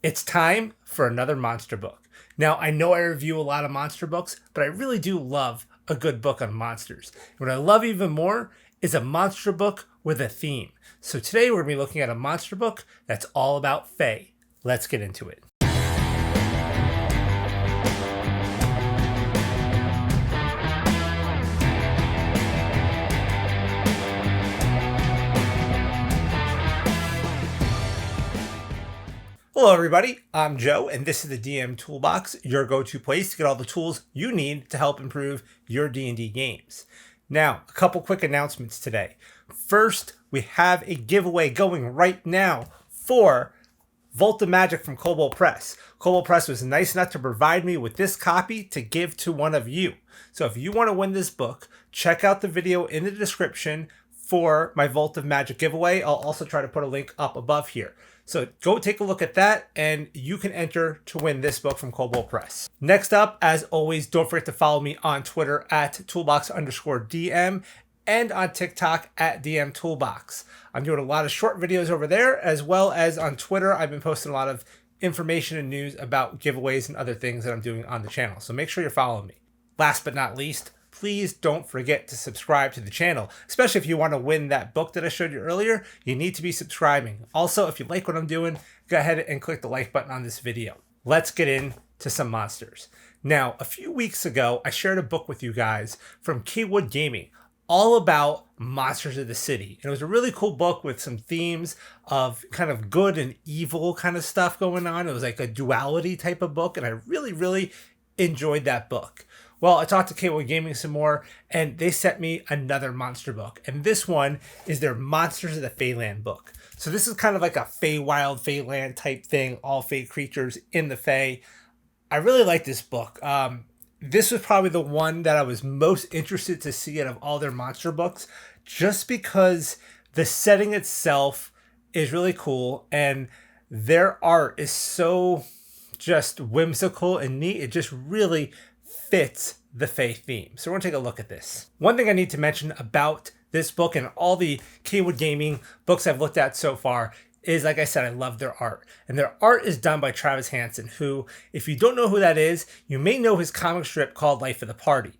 It's time for another monster book. Now, I know I review a lot of monster books, but I really do love a good book on monsters. And what I love even more is a monster book with a theme. So today we're going to be looking at a monster book that's all about Fae. Let's get into it. Hello everybody, I'm Joe, and this is the DM Toolbox, your go-to place to get all the tools you need to help improve your D&D games. Now, a couple quick announcements today. First, we have a giveaway going right now for Vault of Magic from Kobold Press. Kobold Press was nice enough to provide me with this copy to give to one of you. So if you want to win this book, check out the video in the description for my Vault of Magic giveaway. I'll also try to put a link up above here. So go take a look at that and you can enter to win this book from Kobold Press. Next up, as always, don't forget to follow me on Twitter at toolbox_DM and on TikTok at DM Toolbox. I'm doing a lot of short videos over there, as well as on Twitter. I've been posting a lot of information and news about giveaways and other things that I'm doing on the channel. So make sure you're following me. Last but not least, please don't forget to subscribe to the channel, especially if you want to win that book that I showed you earlier. You need to be subscribing. Also, if you like what I'm doing, go ahead and click the like button on this video. Let's get into some monsters. Now, a few weeks ago, I shared a book with you guys from Keywood Gaming, all about monsters of the city. And it was a really cool book with some themes of kind of good and evil kind of stuff going on. It was like a duality type of book, and I really enjoyed that book. Well, I talked to Keywood Gaming some more, and they sent me another monster book. And this one is their Monsters of the Feyland book. So this is kind of like a Feywild, Feyland type thing, all Fey creatures in the Fey. I really like this book. This was probably the one that I was most interested to see out of all their monster books, just because the setting itself is really cool, and their art is so just whimsical and neat. It just really fits the Fae theme. So we're going to take a look at this. One thing I need to mention about this book and all the Keywood Gaming books I've looked at so far is, like I said, I love their art. And their art is done by Travis Hansen, who, if you don't know who that is, you may know his comic strip called Life of the Party.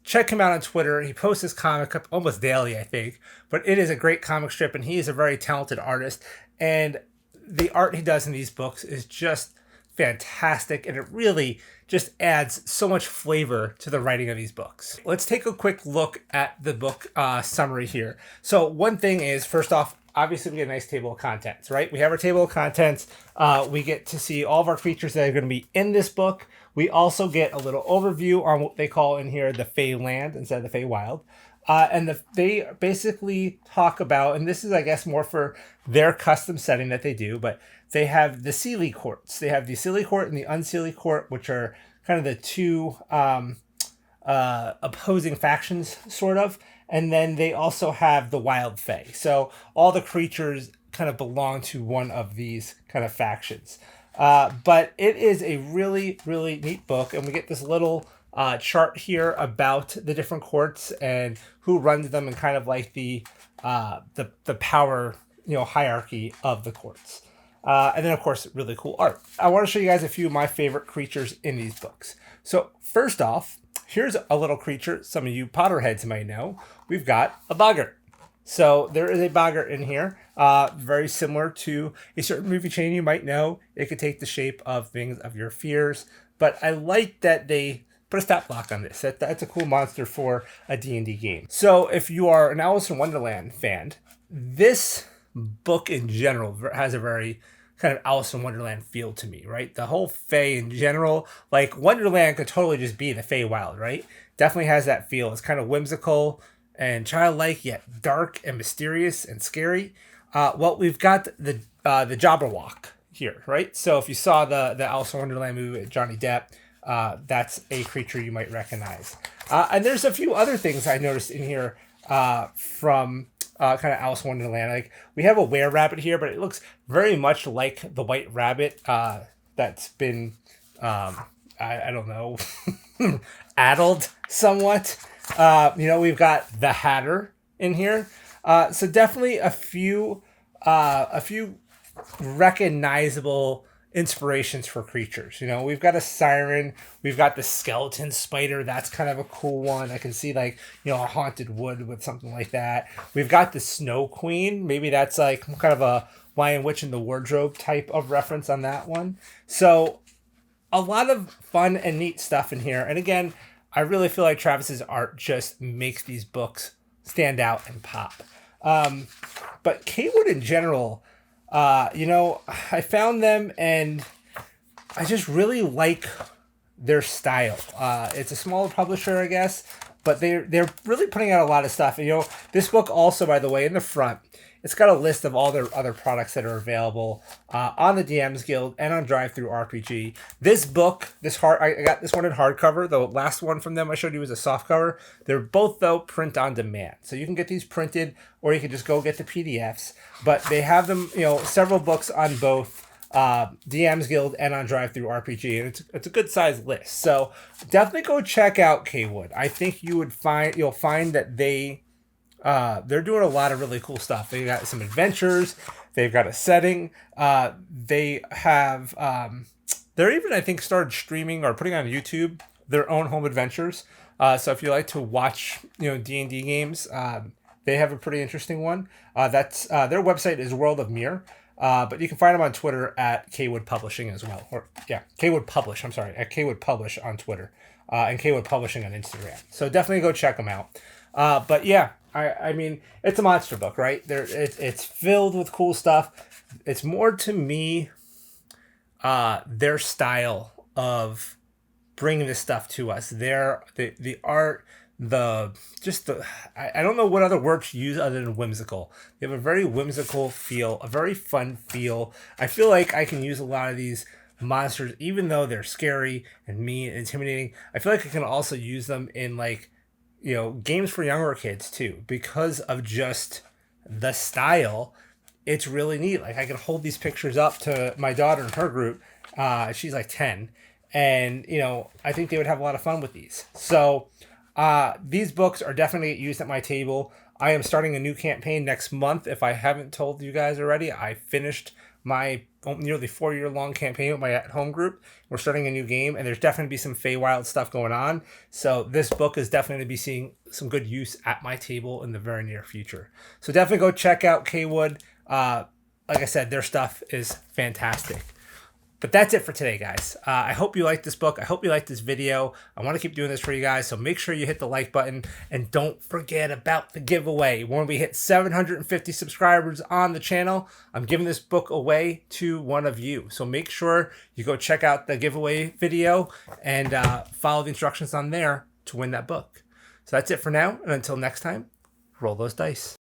Check him out on Twitter. He posts his comic up almost daily, I think. But it is a great comic strip, and he is a very talented artist. And the art he does in these books is just fantastic, and it really just adds so much flavor to the writing of these books. Let's take a quick look at the book summary here. So one thing is, first off, obviously we get a nice table of contents, right? We have our table of contents. We get to see all of our creatures that are going to be in this book. We also get a little overview on what they call in here the Feyland instead of the Feywild. And they basically talk about, and this is, I guess, more for their custom setting that they do, but they have the Sealy Courts. They have the Sealy Court and the Unsealy Court, which are kind of the two opposing factions, sort of. And then they also have the Wild Fae. So all the creatures kind of belong to one of these kind of factions. But it is a really neat book, and we get this little chart here about the different courts and who runs them, and kind of like the power, hierarchy of the courts. And then, of course, really cool art. I want to show you guys a few of my favorite creatures in these books. So first off, here's a little creature some of you Potterheads might know. We've got a boggart. So there is a boggart in here, very similar to a certain movie chain you might know. It could take the shape of Things of Your Fears. But I like that they put a stat block on this. That's a cool monster for a D&D game. So if you are an Alice in Wonderland fan, this book in general has a very kind of Alice in Wonderland feel to me, right? The whole Fae in general, like Wonderland could totally just be the Feywild, right? Definitely has that feel. It's kind of whimsical and childlike, yet dark and mysterious and scary. Well, we've got the Jabberwock here, right? So if you saw the Alice in Wonderland movie with Johnny Depp, that's a creature you might recognize. And there's a few other things I noticed in here from kind of Alice in Wonderland. Like, we have a were-rabbit here, but it looks very much like the white rabbit that's been, I don't know, addled somewhat. We've got the Hatter in here. So definitely a few recognizable inspirations for creatures. You know, we've got a siren, we've got the skeleton spider. That's kind of a cool one. I can see like, you know, a haunted wood with something like that. We've got the snow queen. Maybe that's like kind of a Lion Witch in the Wardrobe type of reference on that one. So a lot of fun and neat stuff in here. And again, I really feel like Travis's art just makes these books stand out and pop. But Kwood in general, you know, I found them and I just really like their style. It's a smaller publisher, I guess, but they're really putting out a lot of stuff. And, you know, this book also, by the way, in the front, it's got a list of all their other products that are available on the DMs Guild and on Drive-Thru RPG. This book, I got this one in hardcover. The last one from them I showed you was a softcover. They're both, though, print on demand. So you can get these printed or you can just go get the PDFs. But they have them, you know, several books on both DMs Guild and on Drive-Thru RPG. And it's a good sized list. So definitely go check out Kwood. I think you'll find that they're doing a lot of really cool stuff. They got some adventures. They've got a setting. They have, they're even, I think, started streaming or putting on YouTube their own home adventures. So if you like to watch, you know, D&D games, they have a pretty interesting one. That's their website is World of Mirror. But you can find them on Twitter at Kwood Publishing as well. Kwood Publish. I'm sorry, at Kwood Publish on Twitter, and Kwood Publishing on Instagram. So definitely go check them out. But yeah, I mean, it's a monster book, right? It's filled with cool stuff. It's more to me, their style of bringing this stuff to us. The art, I don't know what other word to use other than whimsical. They have a very whimsical feel, a very fun feel. I feel like I can use a lot of these monsters, even though they're scary and mean and intimidating. I feel like I can also use them in, like, you know, games for younger kids too, because of just the style. It's really neat. Like, I can hold these pictures up to my daughter and her group. She's like 10, and, you know, I think they would have a lot of fun with these. So these books are definitely used at my table. I am starting a new campaign next month. If I haven't told you guys already, I finished my nearly 4-year-long campaign with my at-home group. We're starting a new game, and there's definitely be some Feywild stuff going on. So this book is definitely going to be seeing some good use at my table in the very near future. So definitely go check out Kwood. Like I said, their stuff is fantastic. But that's it for today, guys. I hope you liked this book. I hope you liked this video. I want to keep doing this for you guys, so make sure you hit the like button. And don't forget about the giveaway. When we hit 750 subscribers on the channel, I'm giving this book away to one of you. So make sure you go check out the giveaway video and follow the instructions on there to win that book. So that's it for now. And until next time, roll those dice.